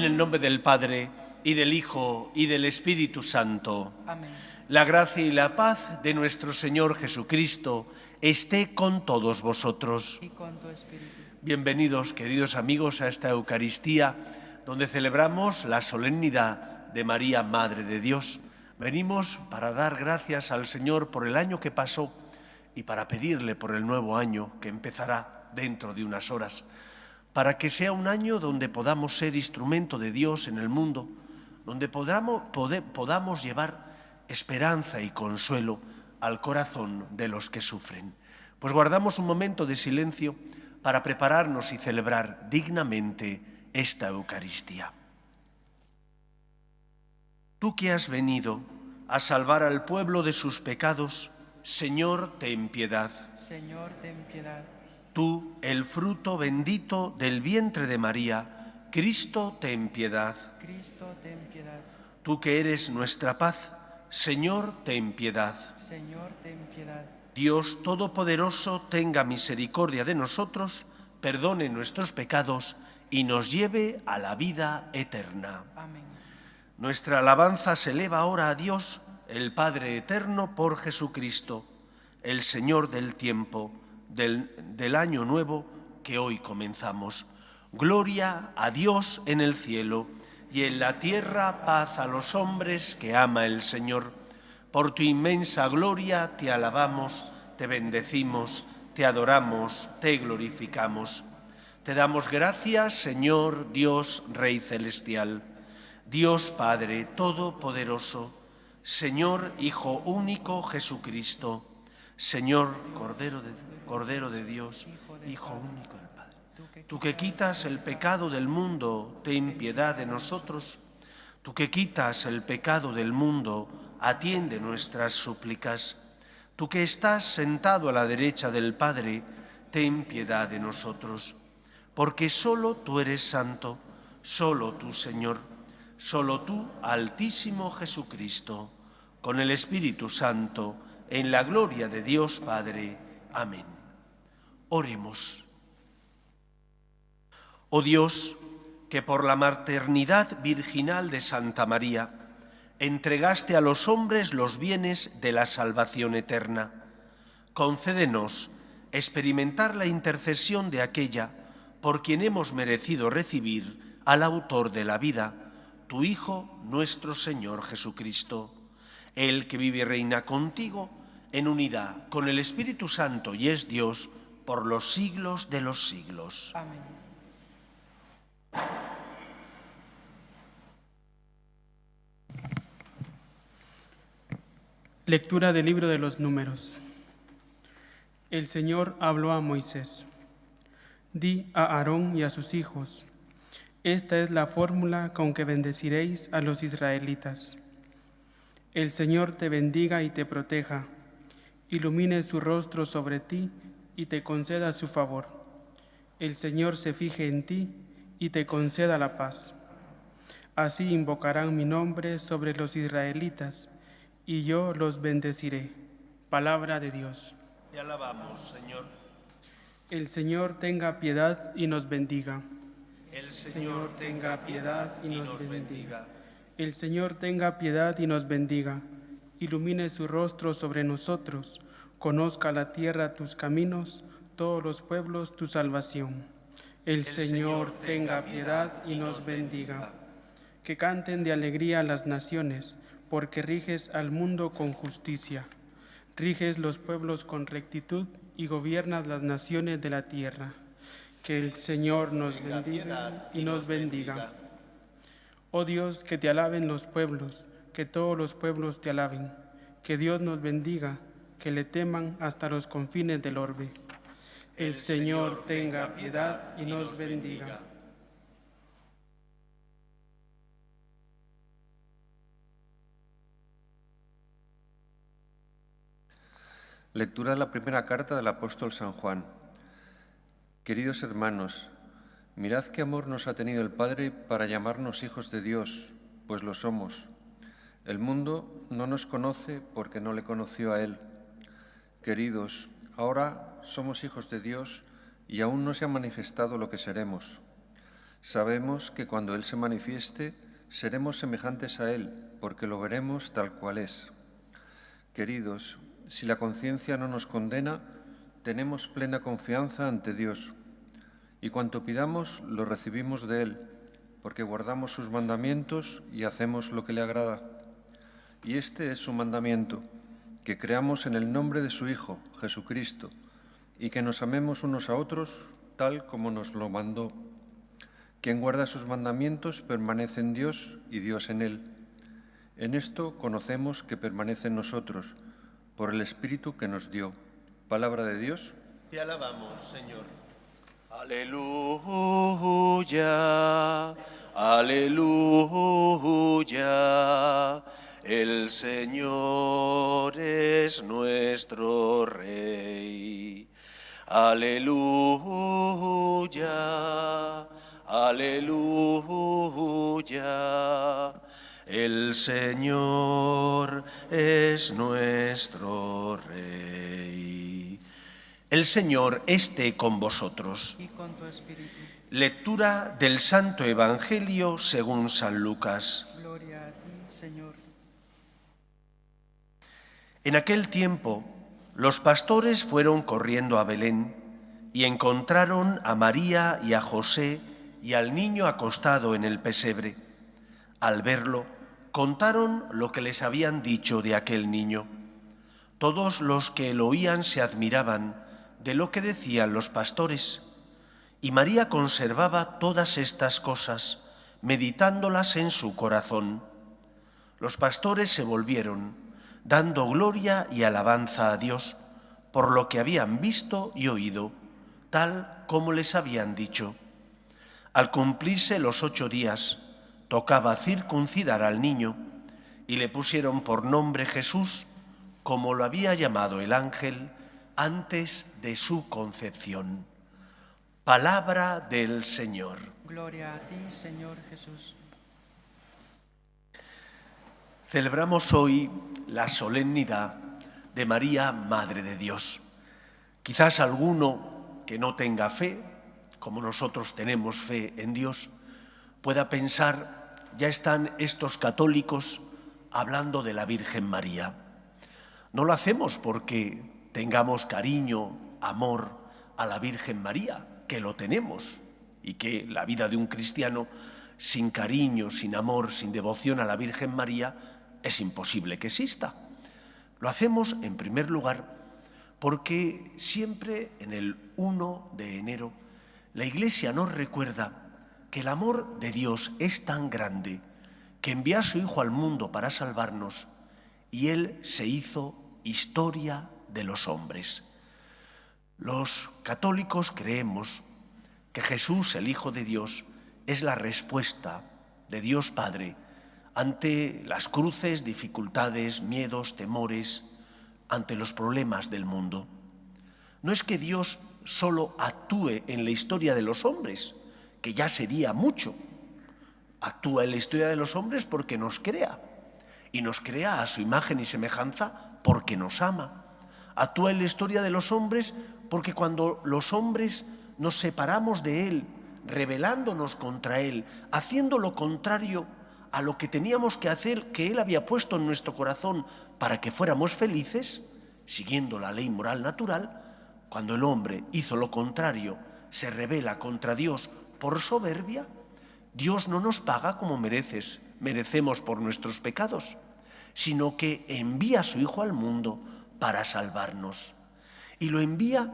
el nombre del Padre, y del Hijo, y del Espíritu Santo. Amén. La gracia y la paz de nuestro Señor Jesucristo esté con todos vosotros. Y con tu espíritu. Bienvenidos, queridos amigos, a esta Eucaristía, donde celebramos la solemnidad de María, Madre de Dios. Venimos para dar gracias al Señor por el año que pasó y para pedirle por el nuevo año que empezará dentro de unas horas, para que sea un año donde podamos ser instrumento de Dios en el mundo, donde podamos llevar esperanza y consuelo al corazón de los que sufren. Pues guardamos un momento de silencio para prepararnos y celebrar dignamente esta Eucaristía. Tú que has venido a salvar al pueblo de sus pecados, Señor, ten piedad. Señor, ten piedad. Tú, el fruto bendito del vientre de María, Cristo, ten piedad. Cristo, ten piedad. Tú que eres nuestra paz, Señor, ten piedad. Señor, ten piedad. Dios Todopoderoso, tenga misericordia de nosotros, perdone nuestros pecados y nos lleve a la vida eterna. Amén. Nuestra alabanza se eleva ahora a Dios, el Padre eterno, por Jesucristo, el Señor del tiempo, del año nuevo que hoy comenzamos. Gloria a Dios en el cielo y en la tierra paz a los hombres que ama el Señor. Por tu inmensa gloria te alabamos, te bendecimos, te adoramos, te glorificamos. Te damos gracias, Señor, Dios, Rey celestial, Dios Padre Todopoderoso, Señor Hijo único Jesucristo, Señor Cordero de Dios, Hijo único del Padre. Tú que quitas el pecado del mundo, ten piedad de nosotros. Tú que quitas el pecado del mundo, atiende nuestras súplicas. Tú que estás sentado a la derecha del Padre, ten piedad de nosotros. Porque solo tú eres santo, solo tú, Señor, solo tú, Altísimo Jesucristo, con el Espíritu Santo, en la gloria de Dios Padre. Amén. Oremos. Oh Dios, que por la maternidad virginal de Santa María entregaste a los hombres los bienes de la salvación eterna, concédenos experimentar la intercesión de aquella por quien hemos merecido recibir al autor de la vida, tu Hijo, nuestro Señor Jesucristo, Él que vive y reina contigo en unidad con el Espíritu Santo y es Dios por los siglos de los siglos. Amén. Lectura del libro de los Números. El Señor habló a Moisés. Di a Aarón y a sus hijos: esta es la fórmula con que bendeciréis a los israelitas. El Señor te bendiga y te proteja, ilumine su rostro sobre ti y te conceda su favor. El Señor se fije en ti y te conceda la paz. Así invocarán mi nombre sobre los israelitas, y yo los bendeciré. Palabra de Dios. Te alabamos, Señor. El Señor tenga piedad y nos bendiga. El Señor tenga piedad y nos bendiga. El Señor tenga piedad y nos bendiga. Ilumine su rostro sobre nosotros. Conozca la tierra tus caminos, todos los pueblos tu salvación. El Señor tenga piedad y nos bendiga. Que canten de alegría las naciones, porque riges al mundo con justicia. Riges los pueblos con rectitud y gobiernas las naciones de la tierra. Que el Señor nos bendiga y nos bendiga. Oh Dios, que te alaben los pueblos, que todos los pueblos te alaben. Que Dios nos bendiga, que le teman hasta los confines del orbe. El Señor tenga piedad y nos bendiga. Lectura de la primera carta del apóstol San Juan. Queridos hermanos, mirad qué amor nos ha tenido el Padre para llamarnos hijos de Dios, pues lo somos. El mundo no nos conoce porque no le conoció a Él. Queridos, ahora somos hijos de Dios y aún no se ha manifestado lo que seremos. Sabemos que cuando Él se manifieste, seremos semejantes a Él, porque lo veremos tal cual es. Queridos, si la conciencia no nos condena, tenemos plena confianza ante Dios, y cuanto pidamos lo recibimos de Él, porque guardamos sus mandamientos y hacemos lo que le agrada. Y este es su mandamiento, que creamos en el nombre de su Hijo, Jesucristo, y que nos amemos unos a otros tal como nos lo mandó. Quien guarda sus mandamientos permanece en Dios y Dios en él. En esto conocemos que permanece en nosotros, por el Espíritu que nos dio. Palabra de Dios. Te alabamos, Señor. Aleluya, aleluya. El Señor es nuestro Rey. Aleluya, aleluya. El Señor es nuestro Rey. El Señor esté con vosotros. Y con tu espíritu. Lectura del Santo Evangelio según San Lucas. Gloria a ti, Señor. En aquel tiempo, los pastores fueron corriendo a Belén y encontraron a María y a José y al niño acostado en el pesebre. Al verlo, contaron lo que les habían dicho de aquel niño. Todos los que lo oían se admiraban de lo que decían los pastores. Y María conservaba todas estas cosas, meditándolas en su corazón. Los pastores se volvieron, dando gloria y alabanza a Dios por lo que habían visto y oído, tal como les habían dicho. Al cumplirse los 8 días, tocaba circuncidar al niño, y le pusieron por nombre Jesús, como lo había llamado el ángel antes de su concepción. Palabra del Señor. Gloria a ti, Señor Jesús. Celebramos hoy la solemnidad de María, Madre de Dios. Quizás alguno que no tenga fe, como nosotros tenemos fe en Dios, pueda pensar, ya están estos católicos hablando de la Virgen María. No lo hacemos porque tengamos cariño, amor a la Virgen María, que lo tenemos, y que la vida de un cristiano sin cariño, sin amor, sin devoción a la Virgen María es imposible que exista. Lo hacemos, en primer lugar, porque siempre en el 1 de enero la Iglesia nos recuerda que el amor de Dios es tan grande que envió a su Hijo al mundo para salvarnos y Él se hizo historia de los hombres. Los católicos creemos que Jesús, el Hijo de Dios, es la respuesta de Dios Padre ante las cruces, dificultades, miedos, temores, ante los problemas del mundo. No es que Dios solo actúe en la historia de los hombres, que ya sería mucho. Actúa en la historia de los hombres porque nos crea, y nos crea a su imagen y semejanza porque nos ama. Actúa en la historia de los hombres porque cuando los hombres nos separamos de Él, rebelándonos contra Él, haciendo lo contrario a lo que teníamos que hacer, que Él había puesto en nuestro corazón para que fuéramos felices, siguiendo la ley moral natural, cuando el hombre hizo lo contrario, se rebela contra Dios por soberbia, Dios no nos paga como merecemos por nuestros pecados, sino que envía a su Hijo al mundo para salvarnos. Y lo envía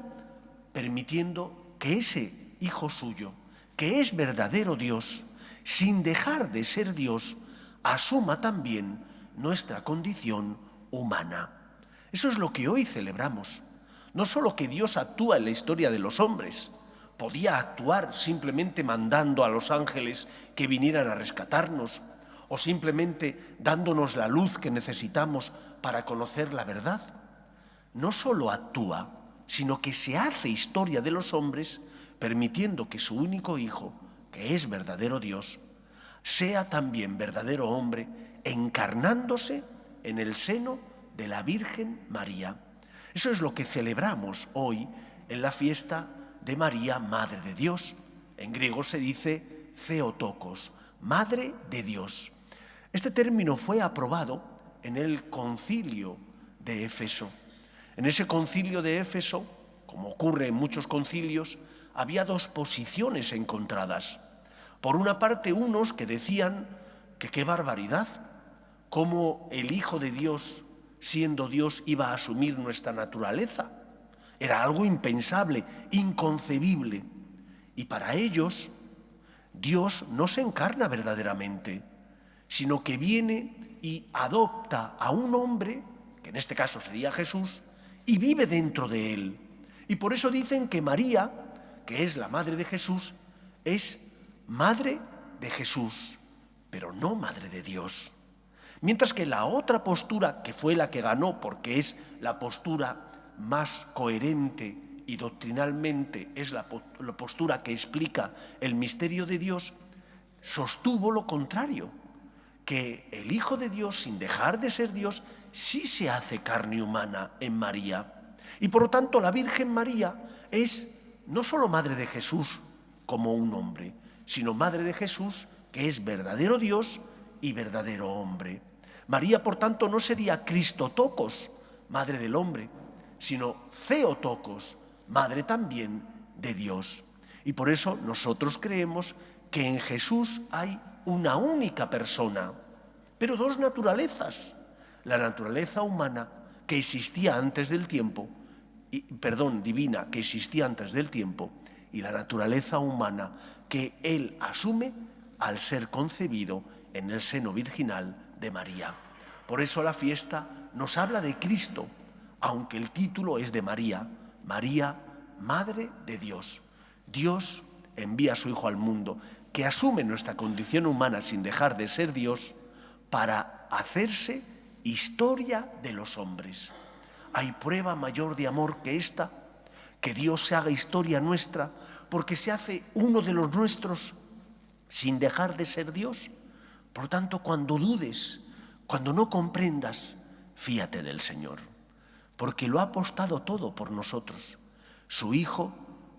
permitiendo que ese Hijo suyo, que es verdadero Dios, sin dejar de ser Dios, asuma también nuestra condición humana. Eso es lo que hoy celebramos. No solo que Dios actúa en la historia de los hombres, podía actuar simplemente mandando a los ángeles que vinieran a rescatarnos, o simplemente dándonos la luz que necesitamos para conocer la verdad. No solo actúa, sino que se hace historia de los hombres, permitiendo que su único Hijo, que es verdadero Dios, sea también verdadero hombre, encarnándose en el seno de la Virgen María. Eso es lo que celebramos hoy en la fiesta de María, Madre de Dios. En griego se dice Theotokos, Madre de Dios. Este término fue aprobado en el concilio de Éfeso. En ese concilio de Éfeso, como ocurre en muchos concilios, había dos posiciones encontradas. Por una parte, unos que decían que qué barbaridad, cómo el Hijo de Dios, siendo Dios, iba a asumir nuestra naturaleza. Era algo impensable, inconcebible. Y para ellos, Dios no se encarna verdaderamente, sino que viene y adopta a un hombre, que en este caso sería Jesús, y vive dentro de él. Y por eso dicen que María, que es la madre de Jesús, es madre de Jesús, pero no madre de Dios. Mientras que la otra postura, que fue la que ganó porque es la postura más coherente y doctrinalmente es la postura que explica el misterio de Dios, sostuvo lo contrario, que el Hijo de Dios, sin dejar de ser Dios, sí se hace carne humana en María. Y por lo tanto la Virgen María es no solo madre de Jesús como un hombre, sino madre de Jesús que es verdadero Dios y verdadero hombre. María, por tanto, no sería Christotokos, madre del hombre, sino Theotokos, madre también de Dios. Y por eso nosotros creemos que en Jesús hay una única persona, pero dos naturalezas. La naturaleza humana que existía antes del tiempo, divina que existía antes del tiempo, y la naturaleza humana que Él asume al ser concebido en el seno virginal de María. Por eso la fiesta nos habla de Cristo, aunque el título es de María. María, Madre de Dios. Dios envía a su Hijo al mundo, que asume nuestra condición humana sin dejar de ser Dios, para hacerse historia de los hombres. ¿Hay prueba mayor de amor que esta? Que Dios se haga historia nuestra porque se hace uno de los nuestros sin dejar de ser Dios. Por tanto, cuando dudes, cuando no comprendas, fíate del Señor, porque lo ha apostado todo por nosotros. Su Hijo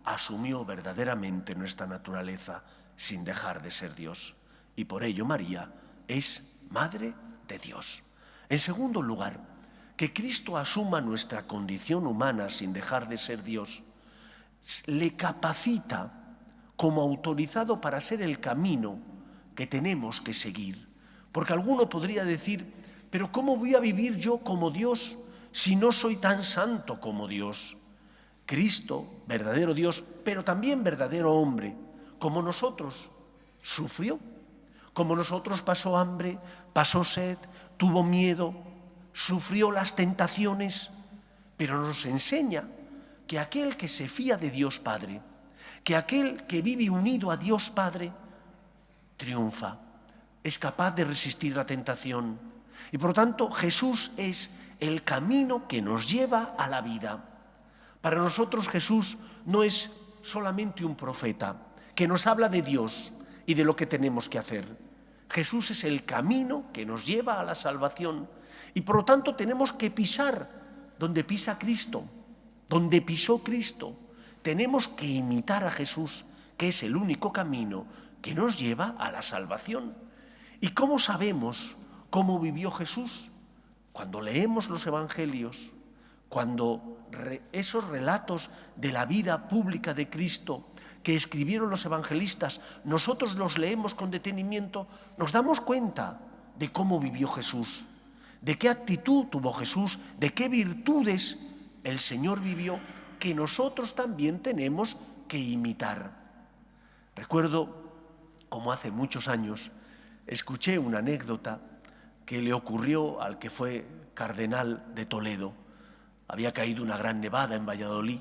asumió verdaderamente nuestra naturaleza sin dejar de ser Dios. Y por ello María es Madre de Dios. En segundo lugar, que Cristo asuma nuestra condición humana sin dejar de ser Dios, le capacita como autorizado para ser el camino que tenemos que seguir. Porque alguno podría decir, pero ¿cómo voy a vivir yo como Dios si no soy tan santo como Dios? Cristo, verdadero Dios, pero también verdadero hombre, como nosotros, sufrió. Como nosotros pasó hambre, pasó sed, tuvo miedo, sufrió las tentaciones, pero nos enseña que aquel que se fía de Dios Padre, que aquel que vive unido a Dios Padre, triunfa, es capaz de resistir la tentación. Y por lo tanto, Jesús es el camino que nos lleva a la vida. Para nosotros Jesús no es solamente un profeta que nos habla de Dios y de lo que tenemos que hacer. Jesús es el camino que nos lleva a la salvación y por lo tanto tenemos que pisar donde pisa Cristo, donde pisó Cristo. Tenemos que imitar a Jesús, que es el único camino que nos lleva a la salvación. ¿Y cómo sabemos cómo vivió Jesús? Cuando leemos los evangelios, cuando esos relatos de la vida pública de Cristo que escribieron los evangelistas, nosotros los leemos con detenimiento, nos damos cuenta de cómo vivió Jesús, de qué actitud tuvo Jesús, de qué virtudes el Señor vivió, que nosotros también tenemos que imitar. Recuerdo, como hace muchos años, escuché una anécdota que le ocurrió al que fue cardenal de Toledo. Había caído una gran nevada en Valladolid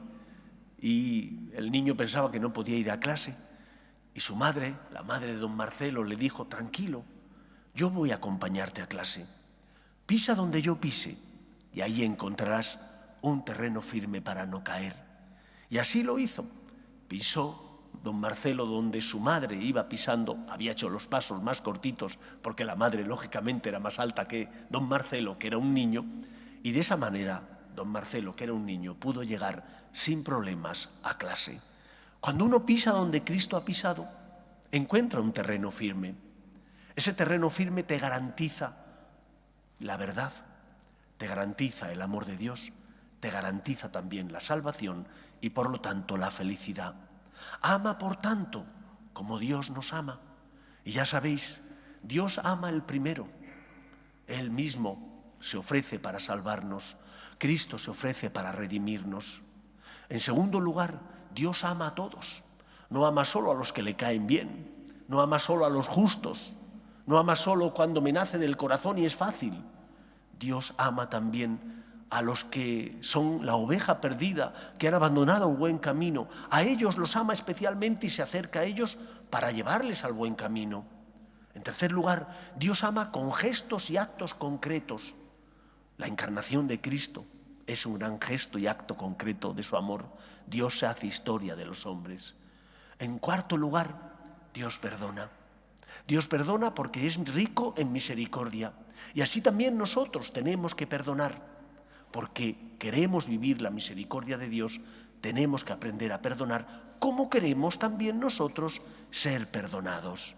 y el niño pensaba que no podía ir a clase. Y su madre, la madre de don Marcelo, le dijo, tranquilo, yo voy a acompañarte a clase. Pisa donde yo pise y ahí encontrarás un terreno firme para no caer. Y así lo hizo. Pisó don Marcelo donde su madre iba pisando, había hecho los pasos más cortitos porque la madre lógicamente era más alta que don Marcelo, que era un niño, y de esa manera don Marcelo, que era un niño, pudo llegar sin problemas a clase. Cuando uno pisa donde Cristo ha pisado, Encuentra un terreno firme. Ese terreno firme te garantiza la verdad, te garantiza el amor de Dios, te garantiza también la salvación y por lo tanto la felicidad. Ama por tanto como Dios nos ama. Y ya sabéis, Dios ama el primero. Él mismo se ofrece para salvarnos. Cristo se ofrece para redimirnos. En segundo lugar, Dios ama a todos. No ama solo a los que le caen bien, no ama solo a los justos, no ama solo cuando me nace del corazón y es fácil. Dios ama también a los que son la oveja perdida, que han abandonado el buen camino. A ellos los ama especialmente y se acerca a ellos para llevarles al buen camino. En tercer lugar, Dios ama con gestos y actos concretos. La encarnación de Cristo es un gran gesto y acto concreto de su amor. Dios se hace historia de los hombres. En cuarto lugar, Dios perdona. Dios perdona porque es rico en misericordia. Y así también nosotros tenemos que perdonar. Porque queremos vivir la misericordia de Dios, tenemos que aprender a perdonar, como queremos también nosotros ser perdonados.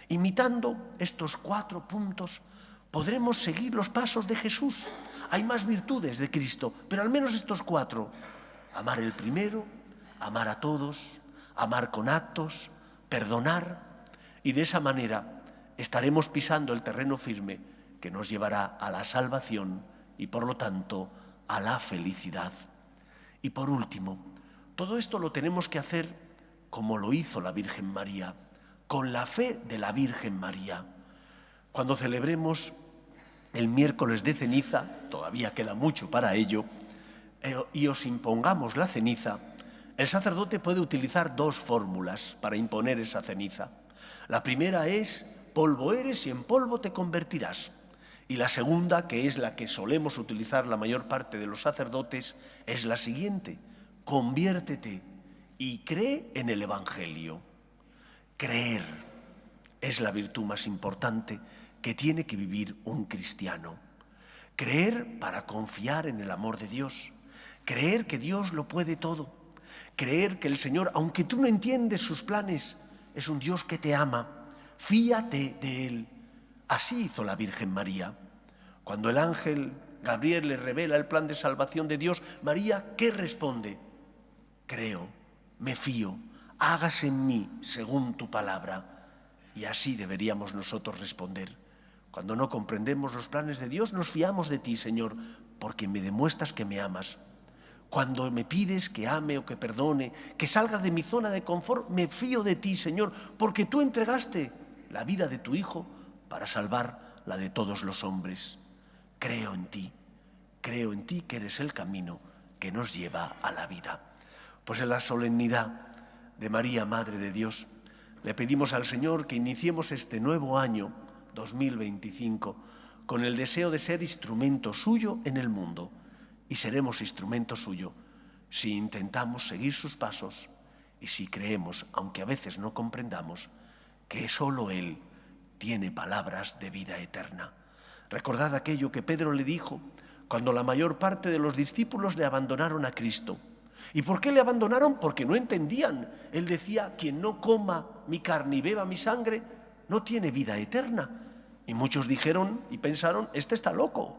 Imitando estos 4 puntos, podremos seguir los pasos de Jesús. Hay más virtudes de Cristo, pero al menos estos 4. Amar el primero, amar a todos, amar con actos, perdonar. Y de esa manera estaremos pisando el terreno firme que nos llevará a la salvación y por lo tanto a la felicidad. Y por último, todo esto lo tenemos que hacer como lo hizo la Virgen María, con la fe de la Virgen María. Cuando celebremos el miércoles de ceniza, todavía queda mucho para ello, y os impongamos la ceniza, el sacerdote puede utilizar 2 fórmulas para imponer esa ceniza. La primera es: polvo eres y en polvo te convertirás. Y la segunda, que es la que solemos utilizar la mayor parte de los sacerdotes, es la siguiente: conviértete y cree en el Evangelio. Creer es la virtud más importante que tiene que vivir un cristiano. Creer para confiar en el amor de Dios. Creer que Dios lo puede todo. Creer que el Señor, aunque tú no entiendes sus planes, es un Dios que te ama. Fíate de Él. Así hizo la Virgen María. Cuando el ángel Gabriel le revela el plan de salvación de Dios, María, ¿qué responde? Creo, me fío, hágase en mí según tu palabra. Y así deberíamos nosotros responder. Cuando no comprendemos los planes de Dios, nos fiamos de ti, Señor, porque me demuestras que me amas. Cuando me pides que ame o que perdone, que salga de mi zona de confort, me fío de ti, Señor, porque tú entregaste la vida de tu Hijo para salvar la de todos los hombres. Creo en ti que eres el camino que nos lleva a la vida. Pues en la solemnidad de María, Madre de Dios, le pedimos al Señor que iniciemos este nuevo año 2025 con el deseo de ser instrumento suyo en el mundo. Y seremos instrumento suyo si intentamos seguir sus pasos y si creemos, aunque a veces no comprendamos, que solo Él tiene palabras de vida eterna. Recordad aquello que Pedro le dijo cuando la mayor parte de los discípulos le abandonaron a Cristo. ¿Y por qué le abandonaron? Porque no entendían. Él decía: quien no coma mi carne y beba mi sangre no tiene vida eterna. Y muchos dijeron y pensaron: este está loco,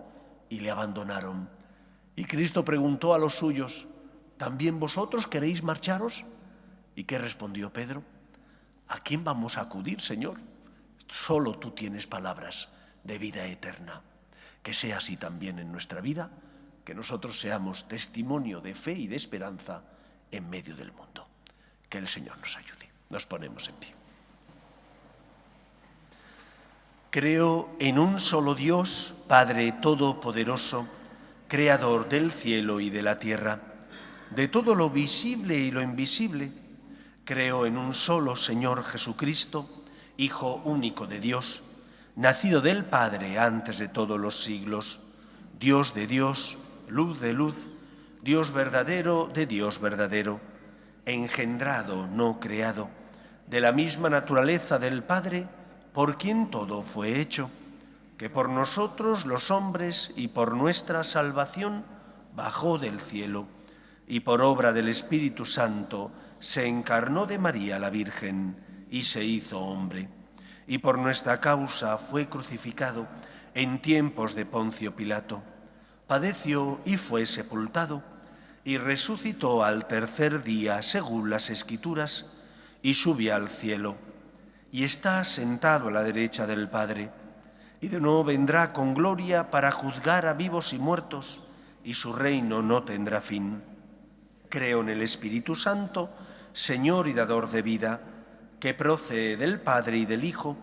y le abandonaron. Y Cristo preguntó a los suyos: ¿también vosotros queréis marcharos? ¿Y qué respondió Pedro? ¿A quién vamos a acudir, Señor? Solo tú tienes palabras de vida eterna. Que sea así también en nuestra vida, que nosotros seamos testimonio de fe y de esperanza en medio del mundo. Que el Señor nos ayude. Nos ponemos en pie. Creo en un solo Dios, Padre Todopoderoso, Creador del cielo y de la tierra, de todo lo visible y lo invisible. Creo en un solo Señor Jesucristo, Hijo único de Dios, nacido del Padre antes de todos los siglos, Dios de Dios, luz de luz, Dios verdadero de Dios verdadero, engendrado, no creado, de la misma naturaleza del Padre, por quien todo fue hecho, que por nosotros los hombres y por nuestra salvación bajó del cielo, y por obra del Espíritu Santo se encarnó de María la Virgen, y se hizo hombre, y por nuestra causa fue crucificado en tiempos de Poncio Pilato. Padeció y fue sepultado, y resucitó al tercer día según las Escrituras, y subió al cielo, y está sentado a la derecha del Padre, y de nuevo vendrá con gloria para juzgar a vivos y muertos, y su reino no tendrá fin. Creo en el Espíritu Santo, Señor y dador de vida, que procede del Padre y del Hijo,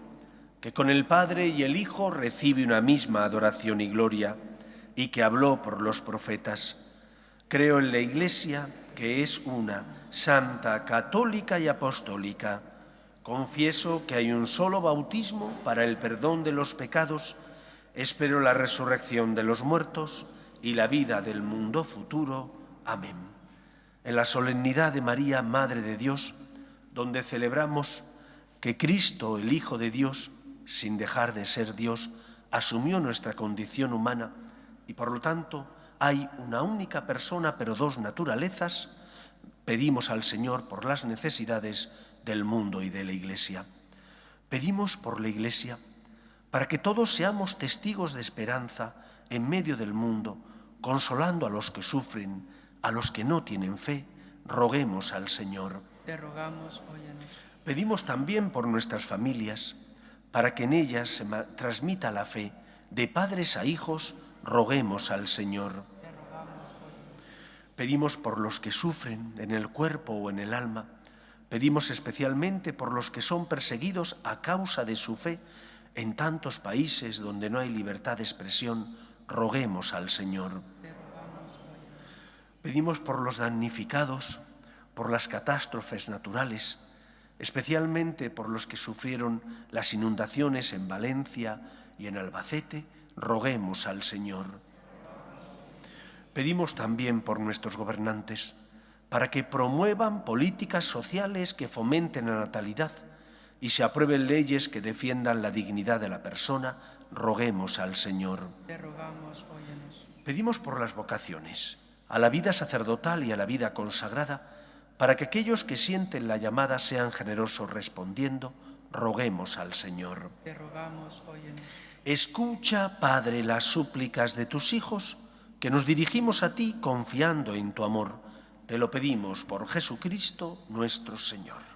que con el Padre y el Hijo recibe una misma adoración y gloria, y que habló por los profetas. Creo en la Iglesia, que es una, santa, católica y apostólica. Confieso que hay un solo bautismo para el perdón de los pecados. Espero la resurrección de los muertos y la vida del mundo futuro. Amén. En la solemnidad de María, Madre de Dios, donde celebramos que Cristo, el Hijo de Dios, sin dejar de ser Dios, asumió nuestra condición humana y por lo tanto hay una única persona pero dos naturalezas, pedimos al Señor por las necesidades del mundo y de la Iglesia. Pedimos por la Iglesia para que todos seamos testigos de esperanza en medio del mundo, consolando a los que sufren, a los que no tienen fe. Roguemos al Señor. Te rogamos, óyenos. Pedimos también por nuestras familias, para que en ellas se transmita la fe de padres a hijos. Roguemos al Señor. Te rogamos, óyenos. Pedimos por los que sufren en el cuerpo o en el alma. Pedimos especialmente por los que son perseguidos a causa de su fe en tantos países donde no hay libertad de expresión. Roguemos al Señor. Te rogamos, óyenos. Pedimos por los damnificados, por las catástrofes naturales, especialmente por los que sufrieron las inundaciones en Valencia y en Albacete. Roguemos al Señor. Pedimos también por nuestros gobernantes, para que promuevan políticas sociales que fomenten la natalidad y se aprueben leyes que defiendan la dignidad de la persona. Roguemos al Señor. Te rogamos, óyenos. Pedimos por las vocaciones, a la vida sacerdotal y a la vida consagrada, para que aquellos que sienten la llamada sean generosos respondiendo. Roguemos al Señor. Te rogamos, óyenos. Escucha, Padre, las súplicas de tus hijos, que nos dirigimos a ti confiando en tu amor. Te lo pedimos por Jesucristo nuestro Señor.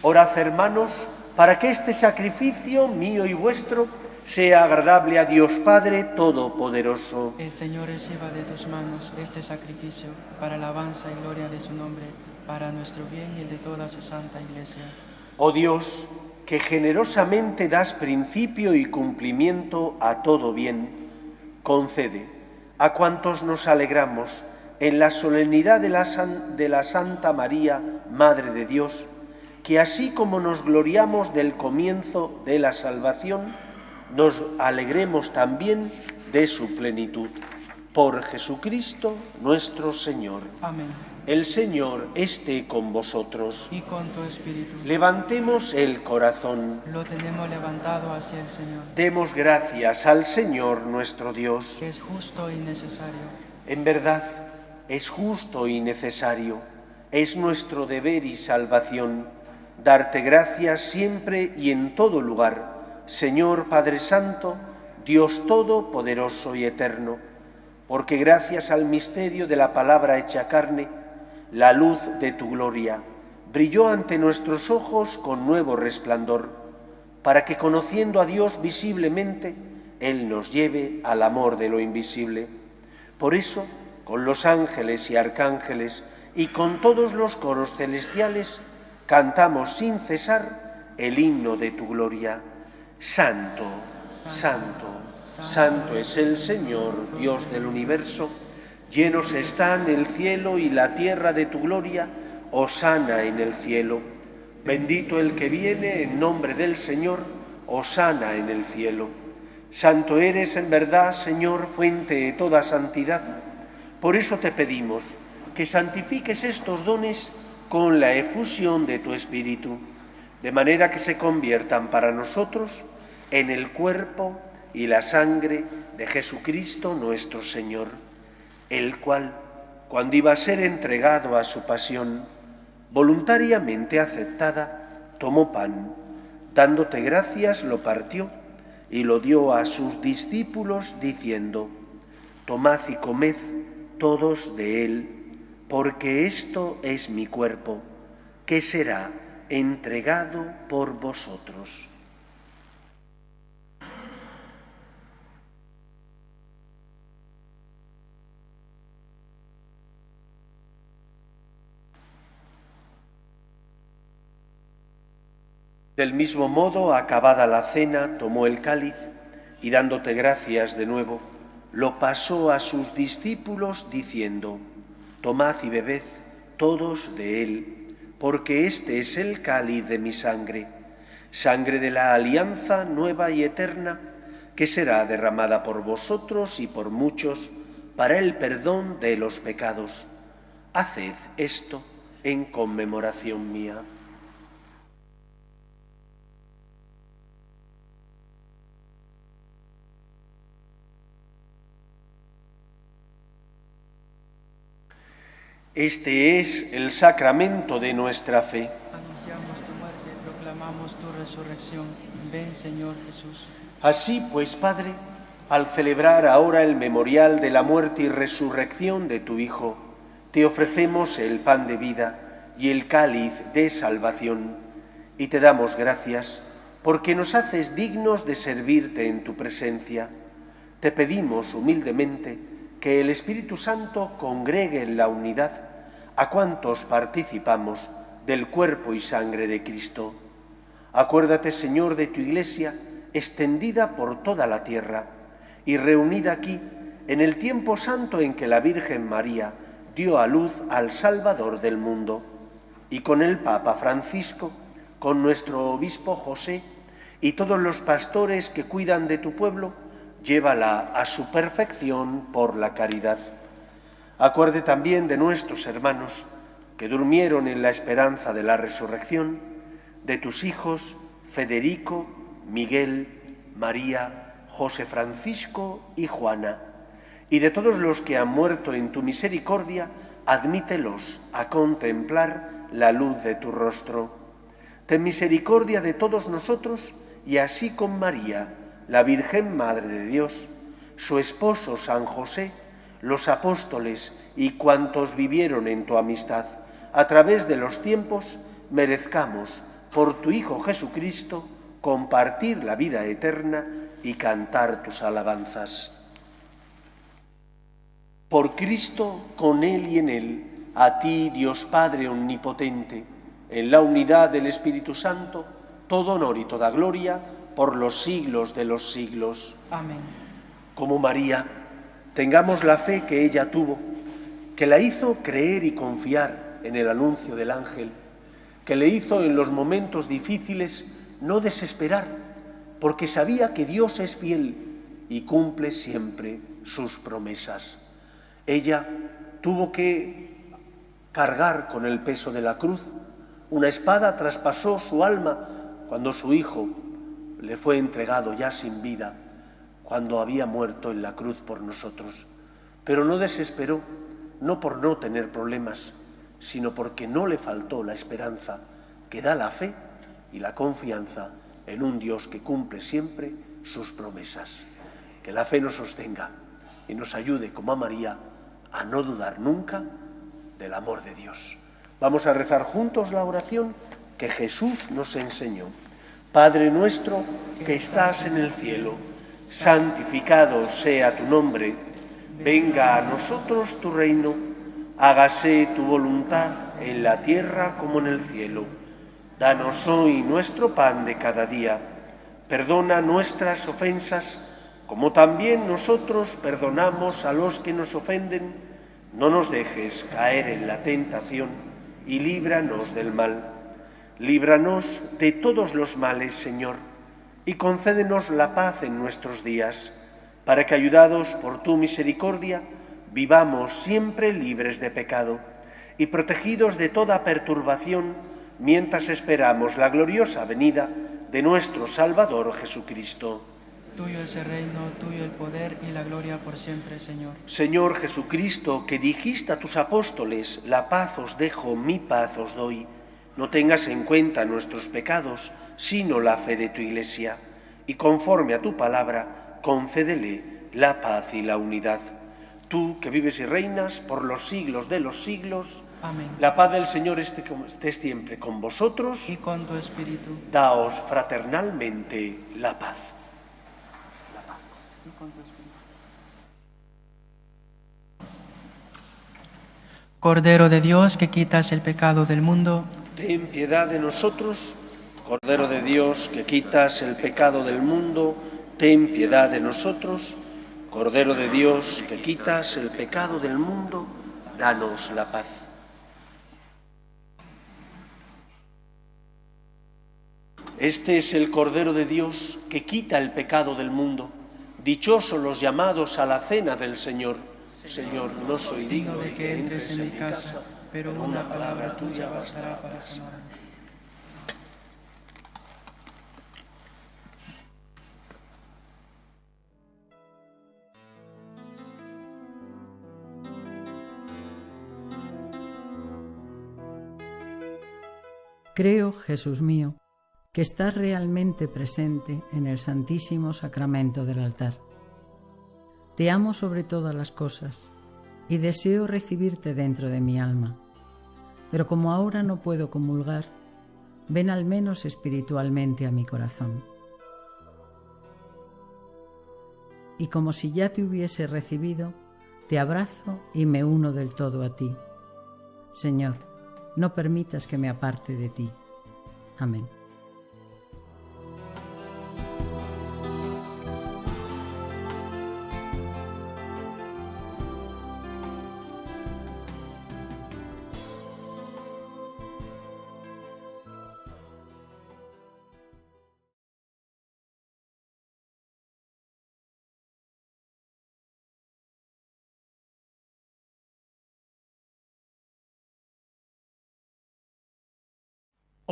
Orad, hermanos, para que este sacrificio mío y vuestro sea agradable a Dios Padre Todopoderoso. El Señor reciba de tus manos este sacrificio para alabanza y gloria de su nombre, para nuestro bien y el de toda su santa Iglesia. Oh Dios, que generosamente das principio y cumplimiento a todo bien, concede a cuantos nos alegramos en la solemnidad de la Santa María, Madre de Dios, que así como nos gloriamos del comienzo de la salvación, nos alegremos también de su plenitud. Por Jesucristo nuestro Señor. Amén. El Señor esté con vosotros. Y con tu espíritu. Levantemos el corazón. Lo tenemos levantado hacia el Señor. Demos gracias al Señor nuestro Dios. Es justo y necesario. En verdad, es justo y necesario. Es nuestro deber y salvación darte gracias siempre y en todo lugar, Señor Padre Santo, Dios Todopoderoso y Eterno, porque gracias al misterio de la palabra hecha carne, la luz de tu gloria brilló ante nuestros ojos con nuevo resplandor, para que conociendo a Dios visiblemente, Él nos lleve al amor de lo invisible. Por eso, con los ángeles y arcángeles y con todos los coros celestiales, cantamos sin cesar el himno de tu gloria. Santo, santo, santo es el Señor, Dios del universo. Llenos están el cielo y la tierra de tu gloria. Hosana en el cielo. Bendito el que viene en nombre del Señor. Hosana en el cielo. Santo eres en verdad, Señor, fuente de toda santidad. Por eso te pedimos que santifiques estos dones con la efusión de tu Espíritu, de manera que se conviertan para nosotros en el cuerpo y la sangre de Jesucristo nuestro Señor, el cual, cuando iba a ser entregado a su pasión, voluntariamente aceptada, tomó pan, dándote gracias, lo partió y lo dio a sus discípulos, diciendo: tomad y comed todos de él, porque esto es mi cuerpo, que será entregado por vosotros. Del mismo modo, acabada la cena, tomó el cáliz y dándote gracias de nuevo, lo pasó a sus discípulos diciendo: tomad y bebed todos de él, porque este es el cáliz de mi sangre, sangre de la alianza nueva y eterna, que será derramada por vosotros y por muchos para el perdón de los pecados. Haced esto en conmemoración mía. Este es el sacramento de nuestra fe. Anunciamos tu muerte, proclamamos tu resurrección. Ven, Señor Jesús. Así pues, Padre, al celebrar ahora el memorial de la muerte y resurrección de tu Hijo, te ofrecemos el pan de vida y el cáliz de salvación, y te damos gracias porque nos haces dignos de servirte en tu presencia. Te pedimos humildemente que el Espíritu Santo congregue en la unidad a cuantos participamos del cuerpo y sangre de Cristo. Acuérdate, Señor, de tu Iglesia, extendida por toda la tierra y reunida aquí en el tiempo santo en que la Virgen María dio a luz al Salvador del mundo, y con el Papa Francisco, con nuestro obispo José y todos los pastores que cuidan de tu pueblo, llévala a su perfección por la caridad. Acuerde también de nuestros hermanos que durmieron en la esperanza de la resurrección, de tus hijos Federico, Miguel, María, José Francisco y Juana, y de todos los que han muerto en tu misericordia, admítelos a contemplar la luz de tu rostro. Ten misericordia de todos nosotros, y así con María, la Virgen Madre de Dios, su esposo San José, los apóstoles y cuantos vivieron en tu amistad, a través de los tiempos, merezcamos, por tu Hijo Jesucristo, compartir la vida eterna y cantar tus alabanzas. Por Cristo, con Él y en Él, a ti, Dios Padre omnipotente, en la unidad del Espíritu Santo, todo honor y toda gloria, por los siglos de los siglos. Amén. Como María, tengamos la fe que ella tuvo, que la hizo creer y confiar en el anuncio del ángel, que le hizo en los momentos difíciles no desesperar, porque sabía que Dios es fiel y cumple siempre sus promesas. Ella tuvo que cargar con el peso de la cruz. Una espada traspasó su alma cuando su hijo le fue entregado ya sin vida, cuando había muerto en la cruz por nosotros. Pero no desesperó, no por no tener problemas, sino porque no le faltó la esperanza que da la fe y la confianza en un Dios que cumple siempre sus promesas. Que la fe nos sostenga y nos ayude, como a María, a no dudar nunca del amor de Dios. Vamos a rezar juntos la oración que Jesús nos enseñó. Padre nuestro que estás en el cielo, santificado sea tu nombre. Venga a nosotros tu reino. Hágase tu voluntad en la tierra como en el cielo. Danos hoy nuestro pan de cada día. Perdona nuestras ofensas, como también nosotros perdonamos a los que nos ofenden. No nos dejes caer en la tentación y líbranos del mal. Líbranos de todos los males, Señor, y concédenos la paz en nuestros días, para que, ayudados por tu misericordia, vivamos siempre libres de pecado y protegidos de toda perturbación, mientras esperamos la gloriosa venida de nuestro Salvador Jesucristo. Tuyo es el reino, tuyo el poder y la gloria por siempre, Señor. Señor Jesucristo, que dijiste a tus apóstoles, la paz os dejo, mi paz os doy, no tengas en cuenta nuestros pecados, sino la fe de tu Iglesia, y conforme a tu palabra, concédele la paz y la unidad. Tú, que vives y reinas por los siglos de los siglos, Amén. La paz del Señor esté siempre con vosotros. Y con tu espíritu. Daos fraternalmente la paz. Y con tu espíritu. Cordero de Dios, que quitas el pecado del mundo, Ten piedad de nosotros. Cordero de Dios, que quitas el pecado del mundo, ten piedad de nosotros. Cordero de Dios, que quitas el pecado del mundo, danos la paz. Este es el Cordero de Dios que quita el pecado del mundo. Dichosos los llamados a la cena del Señor. Señor, no soy digno de que entres en mi casa, pero una palabra tuya bastará para sanarme. Creo, Jesús mío, que estás realmente presente en el Santísimo Sacramento del altar. Te amo sobre todas las cosas y deseo recibirte dentro de mi alma, pero como ahora no puedo comulgar, ven al menos espiritualmente a mi corazón. Y como si ya te hubiese recibido, te abrazo y me uno del todo a ti. Señor, no permitas que me aparte de ti. Amén.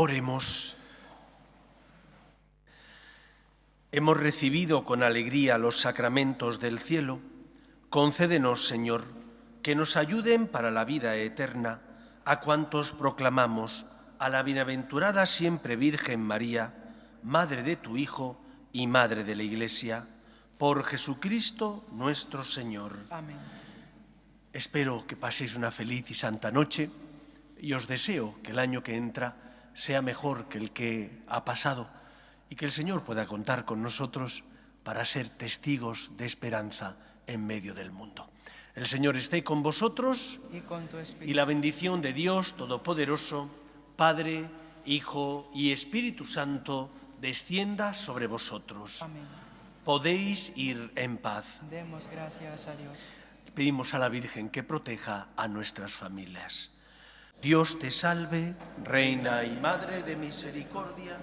Oremos. Hemos recibido con alegría los sacramentos del cielo. Concédenos, Señor, que nos ayuden para la vida eterna a cuantos proclamamos a la bienaventurada siempre Virgen María, Madre de tu Hijo y Madre de la Iglesia, por Jesucristo nuestro Señor. Amén. Espero que paséis una feliz y santa noche y os deseo que el año que entra sea mejor que el que ha pasado y que el Señor pueda contar con nosotros para ser testigos de esperanza en medio del mundo. El Señor esté con vosotros Y con tu espíritu. y la bendición de Dios Todopoderoso, Padre, Hijo y Espíritu Santo, descienda sobre vosotros. Amén. Podéis ir en paz. Demos gracias a Dios. Pedimos a la Virgen que proteja a nuestras familias. Dios te salve, Reina y Madre de misericordia,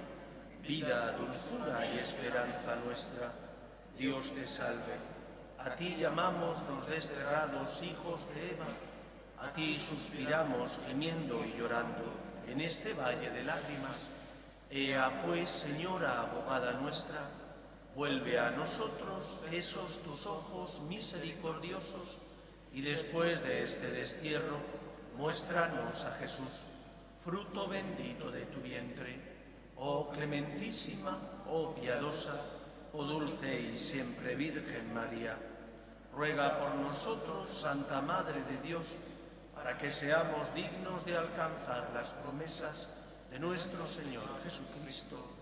vida, dulzura y esperanza nuestra. Dios te salve. A ti llamamos los desterrados hijos de Eva, a ti suspiramos gimiendo y llorando en este valle de lágrimas. Ea pues, Señora abogada nuestra, vuelve a nosotros esos tus ojos misericordiosos y después de este destierro, muéstranos a Jesús, fruto bendito de tu vientre. Oh clementísima, oh piadosa, oh dulce y siempre Virgen María, ruega por nosotros, Santa Madre de Dios, para que seamos dignos de alcanzar las promesas de nuestro Señor Jesucristo.